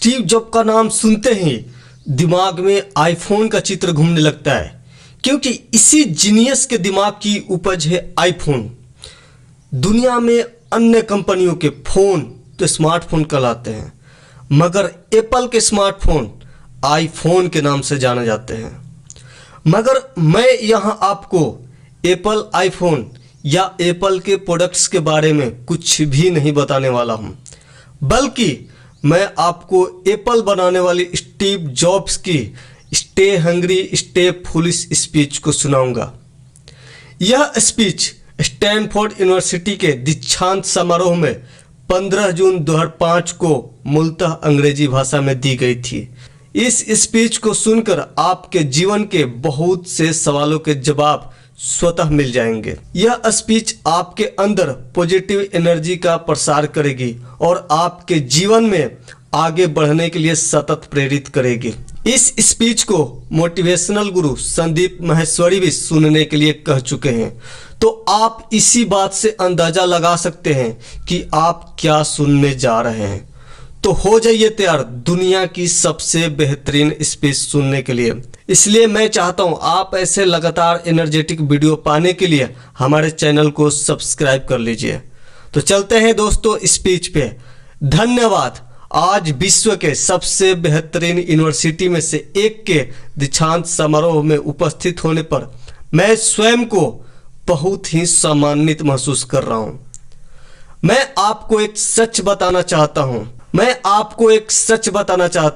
Steve job का नाम सुनते ही दिमाग में आईफोन का चित्र घूमने लगता है, क्योंकि इसी जीनियस के दिमाग की उपज है आईफोन। दुनिया में अन्य कंपनियों के फ़ोन तो स्मार्टफोन कहलाते हैं, मगर एप्पल के स्मार्टफोन आईफोन के नाम से जाने जाते हैं। मगर मैं यहाँ आपको एप्पल आईफोन या एप्पल के प्रोडक्ट्स के बारे में कुछ भी नहीं बताने वाला हूँ, बल्कि मैं आपको एप्पल बनाने वाली स्टीव जॉब्स की stay hungry stay foolish speech को सुनाऊंगा। यह स्पीच स्टैनफोर्ड यूनिवर्सिटी के दीक्षांत समारोह में 15 जून 2005 को मूलतः अंग्रेजी भाषा में दी गई थी। इस स्पीच को सुनकर आपके जीवन के बहुत से सवालों के जवाब स्वतः मिल जाएंगे। यह स्पीच आपके अंदर पॉजिटिव एनर्जी का प्रसार करेगी और आपके जीवन में आगे बढ़ने के लिए सतत प्रेरित करेगी। इस स्पीच को मोटिवेशनल गुरु संदीप माहेश्वरी भी सुनने के लिए कह चुके हैं, तो आप इसी बात से अंदाजा लगा सकते हैं कि आप क्या सुनने जा रहे हैं। तो हो जाइए तैयार दुनिया की सबसे बेहतरीन स्पीच सुनने के लिए। इसलिए मैं चाहता हूं आप ऐसे लगातार एनर्जेटिक वीडियो पाने के लिए हमारे चैनल को सब्सक्राइब कर लीजिए। तो चलते हैं दोस्तों स्पीच पे। धन्यवाद। आज विश्व के सबसे बेहतरीन यूनिवर्सिटी में से एक के दीक्षांत समारोह में उपस्थित होने पर मैं स्वयं को बहुत ही सम्मानित महसूस कर रहा हूँ। मैं आपको एक सच बताना चाहता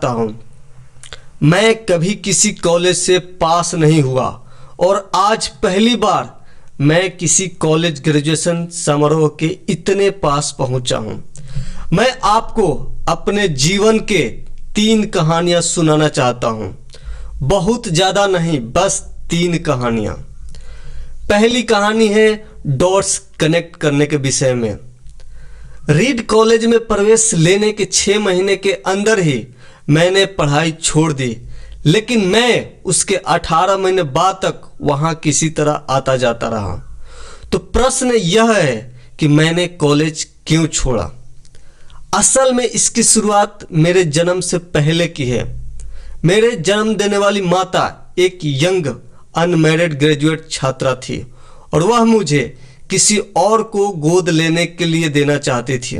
हूँ। मैं कभी किसी कॉलेज से पास नहीं हुआ और आज पहली बार मैं किसी कॉलेज ग्रेजुएशन समारोह के इतने पास पहुंचा हूं। मैं आपको अपने जीवन के 3 कहानियां सुनाना चाहता हूं। बहुत ज़्यादा नहीं, बस 3 कहानियां। पहली कहानी है डॉट्स कनेक्ट करने के विषय में। रीड कॉलेज में प्रवेश लेने के 6 महीने के अंदर ही मैंने पढ़ाई छोड़ दी, लेकिन मैं उसके 18 महीने बाद तक वहाँ किसी तरह आता जाता रहा। तो प्रश्न यह है कि मैंने कॉलेज क्यों छोड़ा। असल में इसकी शुरुआत मेरे जन्म से पहले की है। मेरे जन्म देने वाली माता एक यंग अनमैरिड ग्रेजुएट छात्रा थी और वह मुझे किसी और को गोद लेने के लिए देना चाहती थी,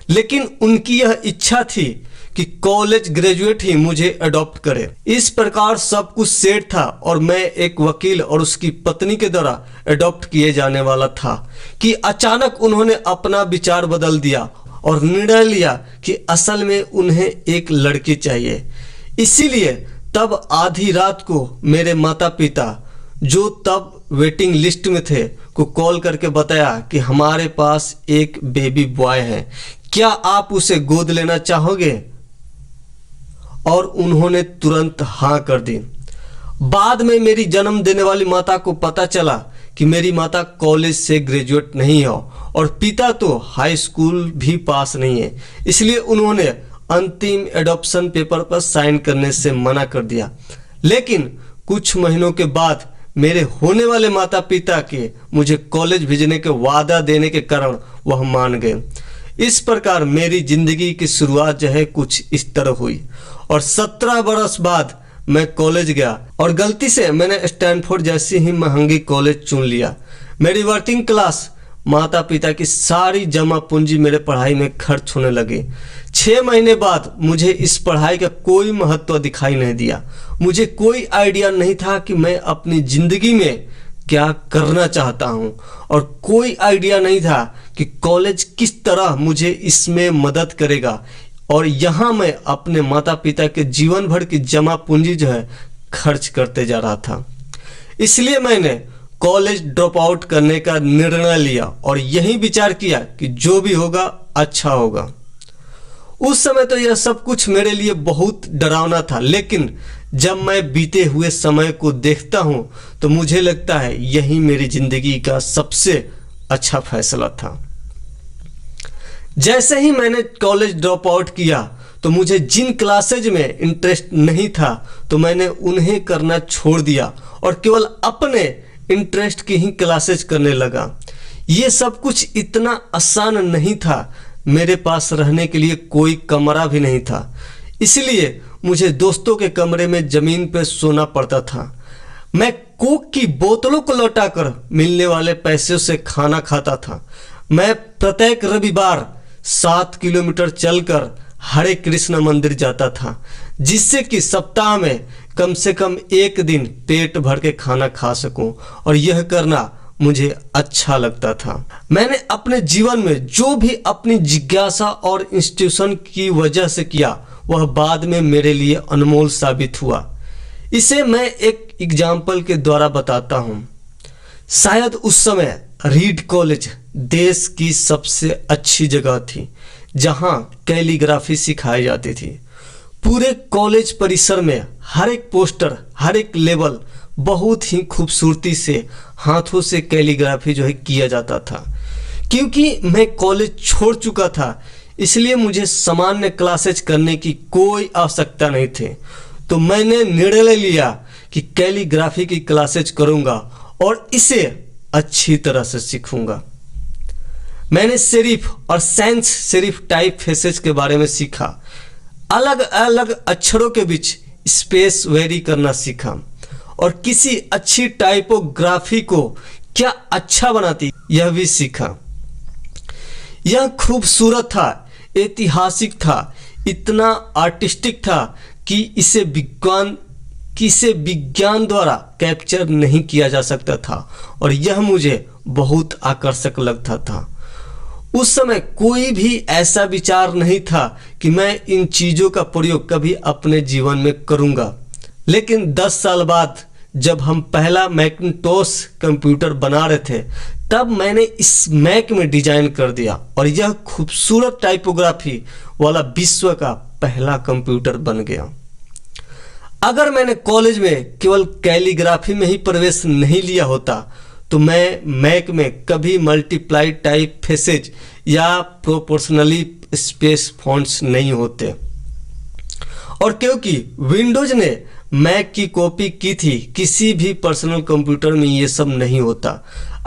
लेकिन उनकी यह इच्छा थी कि कॉलेज ग्रेजुएट ही मुझे अडॉप्ट करे। इस प्रकार सब कुछ सेट था और मैं एक वकील और उसकी पत्नी के द्वारा अडॉप्ट किए जाने वाला था कि अचानक उन्होंने अपना विचार बदल दिया और निर्णय लिया कि असल में उन्हें एक लड़की चाहिए। इसीलिए तब आधी रात को मेरे माता पिता, जो तब वेटिंग लिस्ट में थे, को कॉल करके बताया कि हमारे पास एक बेबी बॉय है, क्या आप उसे गोद लेना चाहोगे? और उन्होंने तुरंत हाँ कर दी। बाद में मेरी जन्म देने वाली माता को पता चला कि मेरी माता कॉलेज से ग्रेजुएट नहीं है और पिता तो हाई स्कूल भी पास नहीं है, इसलिए उन्होंने अंतिम एडॉप्शन पेपर पर साइन करने से मना कर दिया। लेकिन कुछ महीनों के बाद मेरे होने वाले माता पिता के मुझे कॉलेज भेजने के वादा देने के कारण वह मान गए। इस प्रकार मेरी जिंदगी की शुरुआत जो है कुछ इस तरह हुई और 17 बरस बाद मैं कॉलेज गया और गलती से मैंने स्टैनफोर्ड जैसी ही महंगी कॉलेज चुन लिया। मेरी वर्किंग क्लास माता पिता की सारी जमा पूंजी मेरे पढ़ाई में खर्च होने लगी। 6 महीने बाद मुझे इस पढ़ाई का कोई महत्व दिखाई नहीं दिया। मुझे कोई आइडिया नहीं था कि मैं अपनी जिंदगी में क्या करना चाहता हूं और कोई आइडिया नहीं था कि कॉलेज किस तरह मुझे इसमें मदद करेगा। और यहाँ मैं अपने माता पिता के जीवन भर की जमा पूंजी जो है खर्च करते जा रहा था। इसलिए मैंने कॉलेज ड्रॉप आउट करने का निर्णय लिया और यही विचार किया कि जो भी होगा अच्छा होगा। उस समय तो यह सब कुछ मेरे लिए बहुत डरावना था, लेकिन जब मैं बीते हुए समय को देखता हूं तो मुझे लगता है यही मेरी जिंदगी का सबसे अच्छा फैसला था। जैसे ही मैंने कॉलेज ड्रॉप आउट किया तो मुझे जिन क्लासेज में इंटरेस्ट नहीं था तो मैंने उन्हें करना छोड़ दिया और केवल अपने इंटरेस्ट की ही क्लासेज करने लगा। ये सब कुछ इतना आसान नहीं था। मेरे पास रहने के लिए कोई कमरा भी नहीं था। इसलिए मुझे दोस्तों के कमरे में ज़मीन पर सोना पड़ता था। मैं कोक की बोतलों को लौटाकर मिलने वाले पैसों से खाना खाता था। मैं प्रत्येक रविवार 7 किलोमीटर चलकर हरे कृष्ण मंदिर जाता था, जिससे कि सप्ताह में कम से कम एक दिन पेट भर के खाना खा सकूं, और यह करना मुझे अच्छा लगता था। मैंने अपने जीवन में जो भी अपनी जिज्ञासा और इंस्टीट्यूशन की वजह से किया, वह बाद में मेरे लिए अनमोल साबित हुआ। इसे मैं एक एग्जाम्पल के द्वारा बताता हूँ। शायद उस समय रीड कॉलेज देश की सबसे अच्छी जगह थी जहाँ कैलीग्राफी सिखाई जाती थी। पूरे कॉलेज परिसर में हर एक पोस्टर, हर एक लेवल बहुत ही खूबसूरती से हाथों से कैलीग्राफी किया जाता था। क्योंकि मैं कॉलेज छोड़ चुका था, इसलिए मुझे सामान्य क्लासेज करने की कोई आवश्यकता नहीं थी। तो मैंने निर्णय लिया कि कैलीग्राफी की क्लासेज करूंगा और इसे अच्छी तरह से सीखूंगा। मैंने सेरिफ और सैंस सेरिफ टाइपफेसेस के बारे में सीखा। अलग अलग अक्षरों के बीच स्पेस वेरी करना सीखा, और किसी अच्छी टाइपोग्राफी को क्या अच्छा बनाती यह भी सीखा। यह खूबसूरत था, ऐतिहासिक था, इतना आर्टिस्टिक था कि इसे विज्ञान द्वारा कैप्चर नहीं किया जा सकता था, और यह मुझे बहुत आकर्षक लगता था। उस समय कोई भी ऐसा विचार नहीं था कि मैं इन चीज़ों का प्रयोग कभी अपने जीवन में करूँगा। लेकिन 10 साल बाद जब हम पहला मैकिन्टोश कंप्यूटर बना रहे थे, तब मैंने इस मैक में डिजाइन कर दिया, और यह खूबसूरत टाइपोग्राफी वाला विश्व का पहला कंप्यूटर बन गया। अगर मैंने कॉलेज में केवल कैलीग्राफी में ही प्रवेश नहीं लिया होता, तो मैं मैक में कभी मल्टीप्लाई टाइपफेसेज या प्रोपोर्शनली स्पेस फॉन्ट्स नहीं होते। और क्योंकि विंडोज ने मैक की कॉपी की थी, किसी भी पर्सनल कंप्यूटर में ये सब नहीं होता।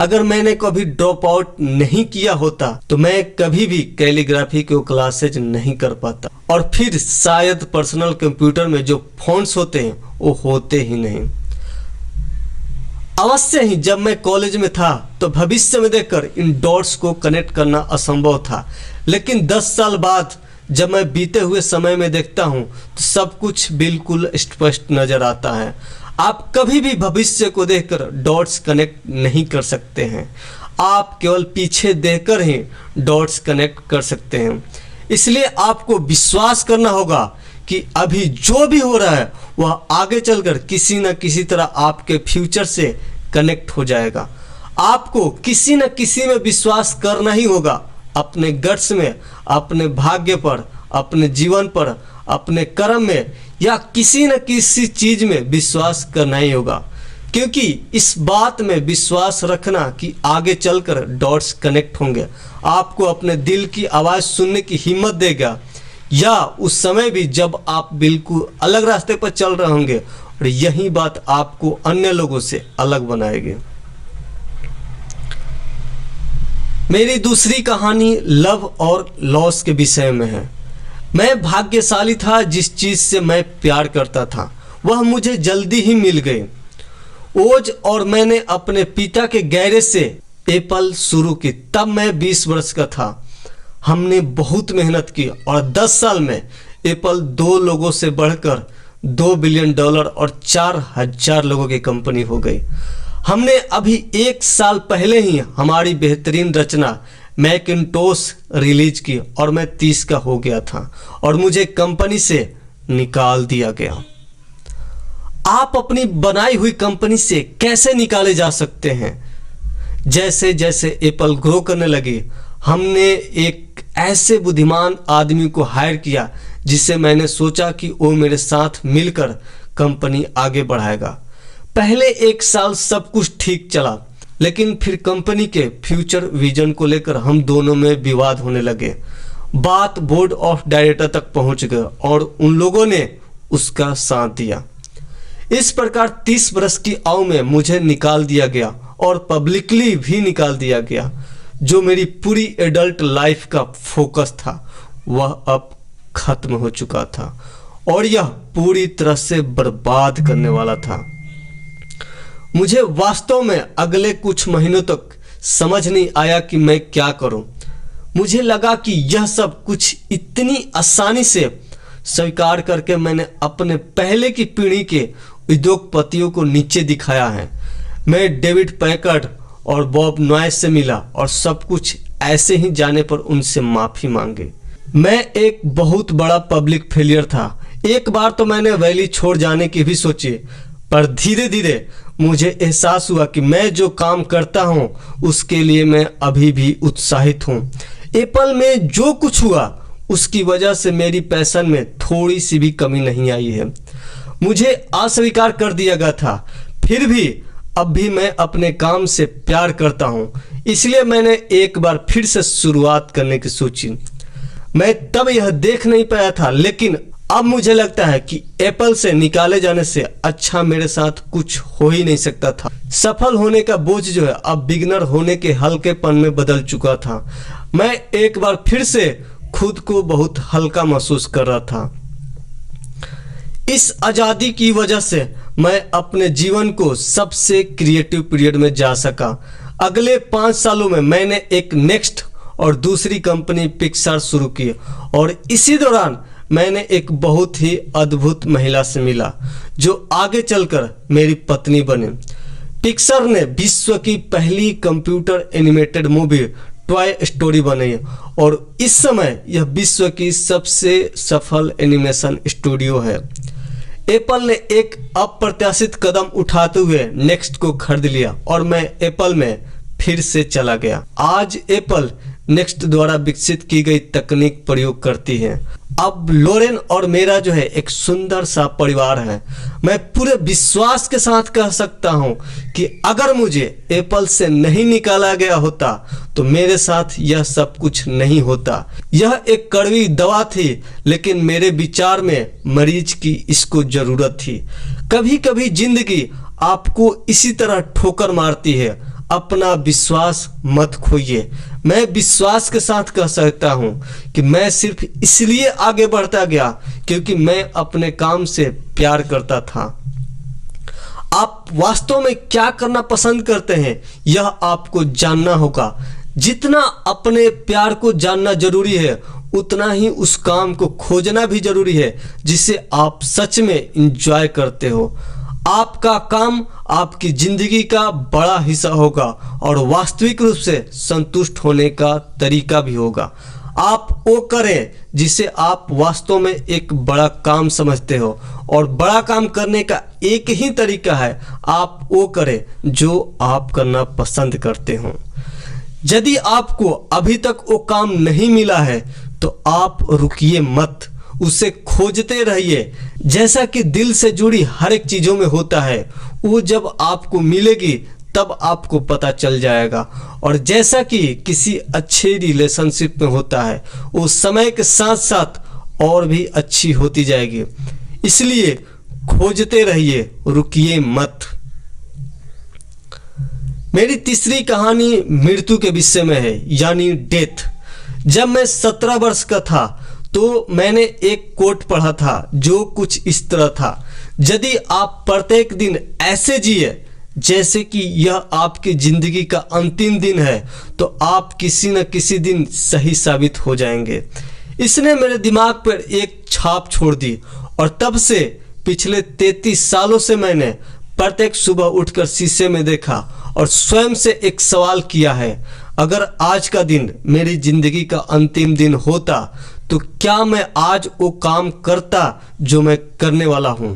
अगर मैंने कभी ड्रॉप आउट नहीं किया होता, तो मैं कभी भी कैलीग्राफी को क्लासेज नहीं कर पाता, और फिर शायद पर्सनल कंप्यूटर में जो फॉन्ट्स होते हैं वो होते ही नहीं। अवश्य ही जब मैं कॉलेज में था तो भविष्य में देखकर इन डॉट्स को कनेक्ट करना असंभव था, लेकिन 10 साल बाद जब मैं बीते हुए समय में देखता हूँ तो सब कुछ बिल्कुल स्पष्ट नजर आता है। आप कभी भी भविष्य को देखकर डॉट्स कनेक्ट नहीं कर सकते हैं, आप केवल पीछे देखकर ही डॉट्स कनेक्ट कर सकते हैं। इसलिए आपको विश्वास करना होगा कि अभी जो भी हो रहा है वह आगे चलकर किसी न किसी तरह आपके फ्यूचर से कनेक्ट हो जाएगा। आपको किसी न किसी में विश्वास करना ही होगा, अपने गट्स में, अपने भाग्य पर, अपने जीवन पर, अपने कर्म में, या किसी न किसी चीज में विश्वास करना ही होगा। क्योंकि इस बात में विश्वास रखना कि आगे चलकर डॉट्स कनेक्ट होंगे, आपको अपने दिल की आवाज़ सुनने की हिम्मत देगा, या उस समय भी जब आप बिल्कुल अलग रास्ते पर चल रहे होंगे, और यही बात आपको अन्य लोगों से अलग बनाएगी। मेरी दूसरी कहानी लव और लॉस के विषय में है। मैं भाग्यशाली था, जिस चीज से मैं प्यार करता था वह मुझे जल्दी ही मिल गई। ओज और मैंने अपने पिता के गैरेज से एप्पल शुरू की, तब मैं 20 वर्ष का था। हमने बहुत मेहनत की और 10 साल में एप्पल 2 लोगों से बढ़कर $2 बिलियन और 4000 लोगों की कंपनी हो गई। हमने अभी 1 साल पहले ही हमारी बेहतरीन रचना मैकिन्टोश रिलीज की और मैं 30 का हो गया था और मुझे कंपनी से निकाल दिया गया। आप अपनी बनाई हुई कंपनी से कैसे निकाले जा सकते हैं? जैसे जैसे एप्पल ग्रो करने लगी, हमने एक ऐसे बुद्धिमान आदमी को हायर किया जिससे मैंने सोचा कि वो मेरे साथ मिलकर कंपनी आगे बढ़ाएगा। पहले 1 साल सब कुछ ठीक चला, लेकिन फिर कंपनी के फ्यूचर विजन को लेकर हम दोनों में विवाद होने लगे। बात बोर्ड ऑफ डायरेक्टर तक पहुंच गई और उन लोगों ने उसका साथ दिया। इस प्रकार 30 वर्ष की आयु में मुझे निकाल दिया गया और पब्लिकली भी निकाल दिया गया। जो मेरी पूरी एडल्ट लाइफ का फोकस था वह अब खत्म हो चुका था और यह पूरी तरह से बर्बाद करने वाला था। मुझे वास्तव में अगले कुछ महीनों तक समझ नहीं आया कि मैं क्या करूं। मुझे लगा कि यह सब कुछ इतनी आसानी से स्वीकार करके मैंने अपने पहले की पीढ़ी के उद्योगपतियों को नीचे दिखाया है। मैं डेविड पैकर्ड और बॉब नॉयस से मिला और सब कुछ ऐसे ही जाने पर उनसे माफी मांगे। मैं एक बहुत बड़ा पब्लिक फेलियर था। एक बार तो मैंने वैली छोड़ जाने की भी सोची, पर धीरे धीरे मुझे एहसास हुआ कि मैं जो काम करता हूं उसके लिए मैं अभी भी उत्साहित हूं। एप्पल में जो कुछ हुआ उसकी वजह से मेरी पैशन में थोड़ी सी भी कमी नहीं आई है। मुझे अस्वीकार कर दिया गया था, फिर भी अब भी मैं अपने काम से प्यार करता हूं, इसलिए मैंने एक बार फिर से शुरुआत करने की सोची। मैं तब यह देख नहीं पाया था, लेकिन अब मुझे लगता है कि एप्पल से निकाले जाने से अच्छा मेरे साथ कुछ हो ही नहीं सकता था। सफल होने का बोझ जो है अब बिगिनर होने के हल्केपन में बदल चुका था। मैं एक बार फिर से खुद को बहुत हल्का महसूस कर रहा था। इस आजादी की वजह से मैं अपने जीवन को सबसे क्रिएटिव पीरियड में जा सका। अगले 5 सालों में मैंने एक नेक्स्ट और दूसरी कंपनी पिक्सार शुरू की और इसी दौरान मैंने एक बहुत ही अद्भुत महिला से मिला जो आगे चलकर मेरी पत्नी बने। पिक्सार ने विश्व की पहली computer animated movie toy story बनाई और इस समय यह विश्व की सबसे सफल एनिमेशन स्टूडियो है। एप्पल ने एक अप्रत्याशित कदम उठाते हुए नेक्स्ट को खरीद लिया और मैं एप्पल में फिर से चला गया। आज एप्पल नेक्स्ट द्वारा विकसित की गई तकनीक प्रयोग करती है। अब लोरेन और मेरा जो है एक सुंदर सा परिवार है। मैं पूरे विश्वास के साथ कह सकता हूं कि अगर मुझे एप्पल से नहीं निकाला गया होता तो मेरे साथ यह सब कुछ नहीं होता। यह एक कड़वी दवा थी, लेकिन मेरे विचार में मरीज की इसको जरूरत थी। कभी कभी जिंदगी आपको इसी तरह ठोकर मारती है। अपना विश्वास मत खोइए। मैं विश्वास के साथ कह सकता हूं कि मैं सिर्फ इसलिए आगे बढ़ता गया क्योंकि मैं अपने काम से प्यार करता था। आप वास्तव में क्या करना पसंद करते हैं यह आपको जानना होगा। जितना अपने प्यार को जानना जरूरी है उतना ही उस काम को खोजना भी जरूरी है जिसे आप सच में एंजॉय करते हो। आपका काम आपकी जिंदगी का बड़ा हिस्सा होगा और वास्तविक रूप से संतुष्ट होने का तरीका भी होगा। आप वो करें जिसे आप वास्तव में एक बड़ा काम समझते हो और बड़ा काम करने का एक ही तरीका है, आप वो करें जो आप करना पसंद करते हो। यदि आपको अभी तक वो काम नहीं मिला है तो आप रुकिए मत, उसे खोजते रहिए। जैसा कि दिल से जुड़ी हर एक चीजों में होता है, वो जब आपको मिलेगी तब आपको पता चल जाएगा। और जैसा कि किसी अच्छे रिलेशनशिप में होता है, वो समय के साथ साथ और भी अच्छी होती जाएगी। इसलिए खोजते रहिए, रुकिए मत। मेरी तीसरी कहानी मृत्यु के विषय में है, यानी डेथ। जब मैं 17 वर्ष का था तो मैंने एक कोट पढ़ा था जो कुछ इस तरह था, यदि आप प्रत्येक दिन ऐसे जिए जैसे कि यह आपकी जिंदगी का अंतिम दिन है तो आप किसी न किसी दिन सही साबित हो जाएंगे। इसने मेरे दिमाग पर एक छाप छोड़ दी और तब से पिछले 33 सालों से मैंने प्रत्येक सुबह उठकर शीशे में देखा और स्वयं से एक सवाल किया है, अगर आज का दिन मेरी जिंदगी का अंतिम दिन होता तो क्या मैं आज वो काम करता जो मैं करने वाला हूं।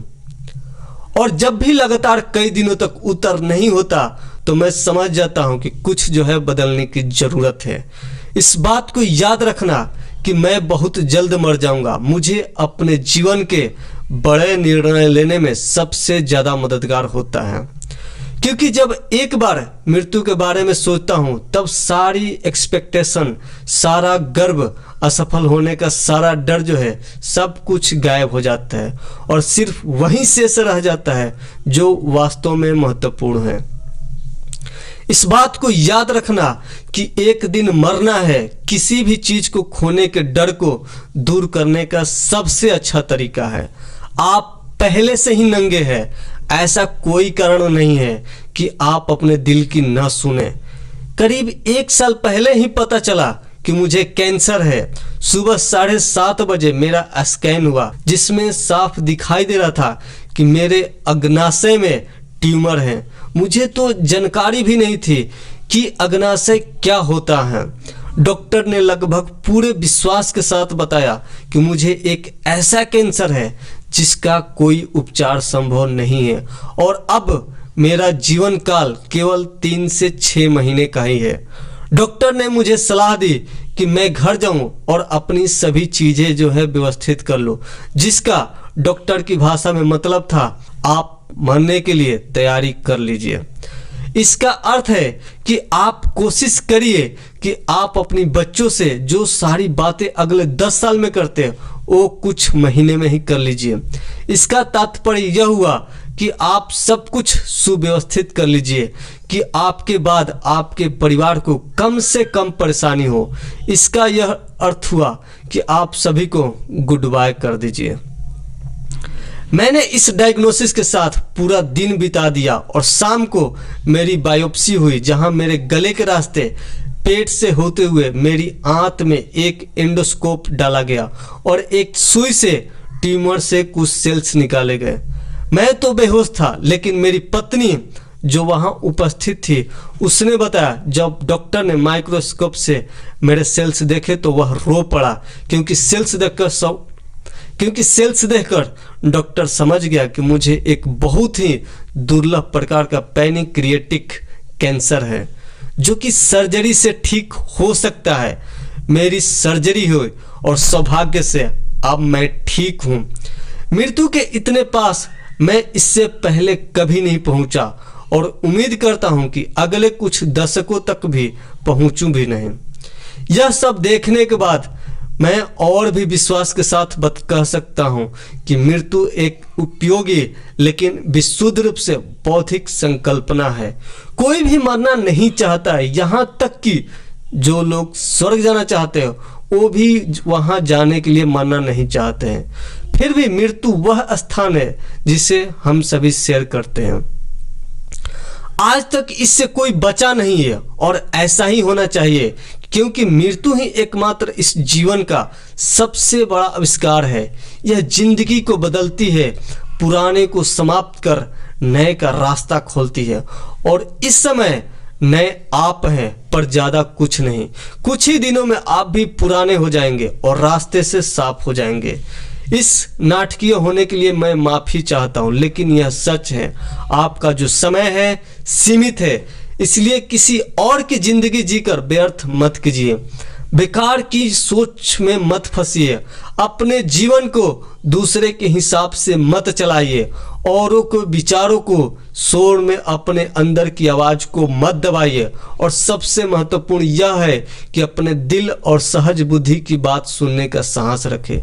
और जब भी लगातार कई दिनों तक उत्तर नहीं होता तो मैं समझ जाता हूं कि कुछ जो है बदलने की जरूरत है। इस बात को याद रखना कि मैं बहुत जल्द मर जाऊंगा मुझे अपने जीवन के बड़े निर्णय लेने में सबसे ज्यादा मददगार होता है, क्योंकि जब एक बार मृत्यु के बारे में सोचता हूं तब सारी एक्सपेक्टेशन, सारा गर्व, असफल होने का सारा डर जो है सब कुछ गायब हो जाता है और सिर्फ वही शेष रह जाता है जो वास्तव में महत्वपूर्ण है। इस बात को याद रखना कि एक दिन मरना है किसी भी चीज को खोने के डर को दूर करने का सबसे अच्छा तरीका है। आप पहले से ही नंगे हैं। ऐसा कोई कारण नहीं है कि आप अपने दिल की न सुने। करीब 1 साल पहले ही पता चला कि मुझे कैंसर है। सुबह 7:30 बजे मेरा स्कैन हुआ, जिसमें साफ दिखाई दे रहा था कि मेरे अग्नाशय में ट्यूमर है। मुझे तो जानकारी भी नहीं थी कि अग्नाशय क्या होता है। डॉक्टर ने लगभग पूरे विश्वास के साथ बताया कि मुझे एक ऐसा कैंसर है जिसका कोई उपचार संभव नहीं है और अब मेरा जीवन काल केवल 3 से 6 महीने का ही है। डॉक्टर ने मुझे सलाह दी कि मैं घर जाऊं और अपनी सभी चीजें जो है व्यवस्थित कर लूं, जिसका डॉक्टर की भाषा में मतलब था आप मरने के लिए तैयारी कर लीजिए। इसका अर्थ है कि आप कोशिश करिए कि आप अपनी बच्चों से जो सारी बातें अगले 10 साल में करते हैं वो कुछ महीने में ही कर लीजिए। इसका तात्पर्य यह हुआ कि आप सब कुछ सुव्यवस्थित कर लीजिए कि आपके बाद आपके परिवार को कम से कम परेशानी हो। इसका यह अर्थ हुआ कि आप सभी को गुड बाय कर दीजिए। मैंने इस डायग्नोसिस के साथ पूरा दिन बिता दिया और शाम को मेरी बायोप्सी हुई, जहां मेरे गले के रास्ते पेट से होते हुए मेरी आंत में एक एंडोस्कोप डाला गया और एक सुई से ट्यूमर से कुछ सेल्स निकाले गए। मैं तो बेहोश था, लेकिन मेरी पत्नी जो वहां उपस्थित थी उसने बताया जब डॉक्टर ने माइक्रोस्कोप से मेरे सेल्स देखे तो वह रो पड़ा, क्योंकि सेल्स देखकर डॉक्टर समझ गया कि मुझे एक बहुत ही दुर्लभ प्रकार का पैनक्रियाटिक कैंसर है जो कि सर्जरी से ठीक हो सकता है। मेरी सर्जरी हुई और सौभाग्य से अब मैं ठीक हूँ। मृत्यु के इतने पास मैं इससे पहले कभी नहीं पहुंचा और उम्मीद करता हूं कि अगले कुछ दशकों तक भी पहुंचूं भी नहीं। यह सब देखने के बाद मैं और भी विश्वास के साथ कह सकता हूं कि मृत्यु एक उपयोगी लेकिन विशुद्ध रूप से बौद्धिक संकल्पना है। कोई भी मरना नहीं चाहता है, यहाँ तक कि जो लोग स्वर्ग जाना चाहते हो वो भी वहां जाने के लिए मरना नहीं चाहते हैं। फिर भी मृत्यु वह स्थान है जिसे हम सभी शेयर करते हैं। आज तक इससे कोई बचा नहीं है और ऐसा ही होना चाहिए, क्योंकि मृत्यु ही एकमात्र इस जीवन का सबसे बड़ा आविष्कार है। यह जिंदगी को बदलती है, पुराने को समाप्त कर नए का रास्ता खोलती है और इस समय नए आप हैं पर ज्यादा कुछ नहीं। कुछ ही दिनों में आप भी पुराने हो जाएंगे और रास्ते से साफ हो जाएंगे। इस नाटकीय होने के लिए मैं माफी चाहता हूं, लेकिन यह सच है। आपका जो समय है सीमित है, इसलिए किसी और की जिंदगी जीकर व्यर्थ मत कीजिए। बेकार की सोच में मत फंसिए। अपने जीवन को दूसरे के हिसाब से मत चलाइए। औरों के विचारों को शोर में अपने अंदर की आवाज को मत दबाइए। और सबसे महत्वपूर्ण यह है कि अपने दिल और सहज बुद्धि की बात सुनने का साहस रखें।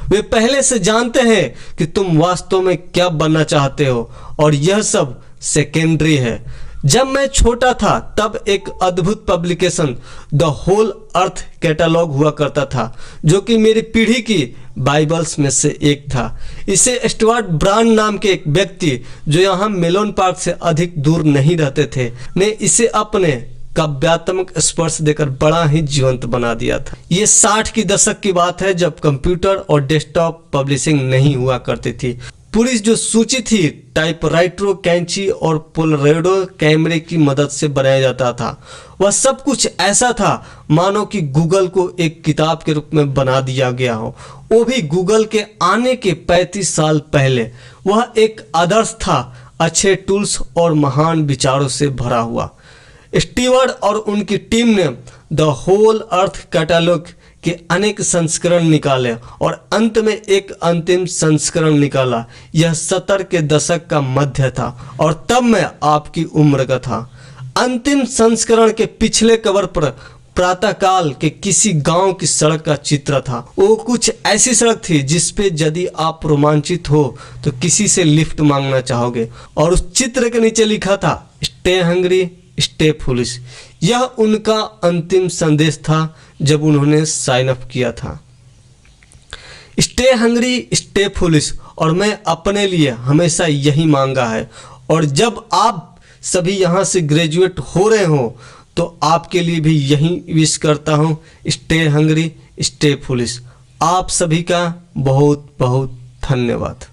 वे पहले से जानते हैं कि तुम वास्तव में क्या बनना चाहते हो और यह सब सेकेंडरी है। जब मैं छोटा था तब एक अद्भुत publication the whole earth catalog हुआ करता था, जो कि मेरी पीढ़ी की बाइबल्स में से एक था। इसे स्टुअर्ट ब्रांड नाम के एक व्यक्ति जो यहाँ मेलोन पार्क से अधिक दूर नहीं रहते थे ने इसे अपने काव्यात्मक स्पर्श देकर बड़ा ही जीवंत बना दिया था। ये 60 की दशक की बात है, जब कंप्यूटर और डेस्कटॉप पब्लिशिंग नहीं हुआ करती थी। पूरी जो सूची थी टाइपराइटरों, कैंची और पोलरॉइड कैमरे की मदद से बनाया जाता था। वह सब कुछ ऐसा था मानो कि गूगल को एक किताब के रूप में बना दिया गया हो, वो भी गूगल के आने के 35 साल पहले। वह एक आदर्श था, अच्छे टूल्स और महान विचारों से भरा हुआ। स्टीवर्ड और उनकी टीम ने द होल अर्थ कैटलॉग के अनेक संस्करण निकाले और अंत में एक अंतिम संस्करण निकाला। यह 70 के दशक का मध्य था और तब मैं आपकी उम्र का था। अंतिम संस्करण के पिछले कवर पर प्रातःकाल के किसी गांव की सड़क का चित्र था। वो कुछ ऐसी सड़क थी जिस पे यदि आप रोमांचित हो तो किसी से लिफ्ट मांगना चाहोगे, और उस चित्र के नीचे लिखा था स्टे हंग्री स्टे फुलिश। यह उनका अंतिम संदेश था जब उन्होंने साइन अप किया था। स्टे हंग्री स्टे फुलिश, और मैं अपने लिए हमेशा यही मांगा है। और जब आप सभी यहाँ से ग्रेजुएट हो रहे हो तो आपके लिए भी यही विश करता हूँ, स्टे हंग्री स्टे फुलिश। आप सभी का बहुत बहुत धन्यवाद।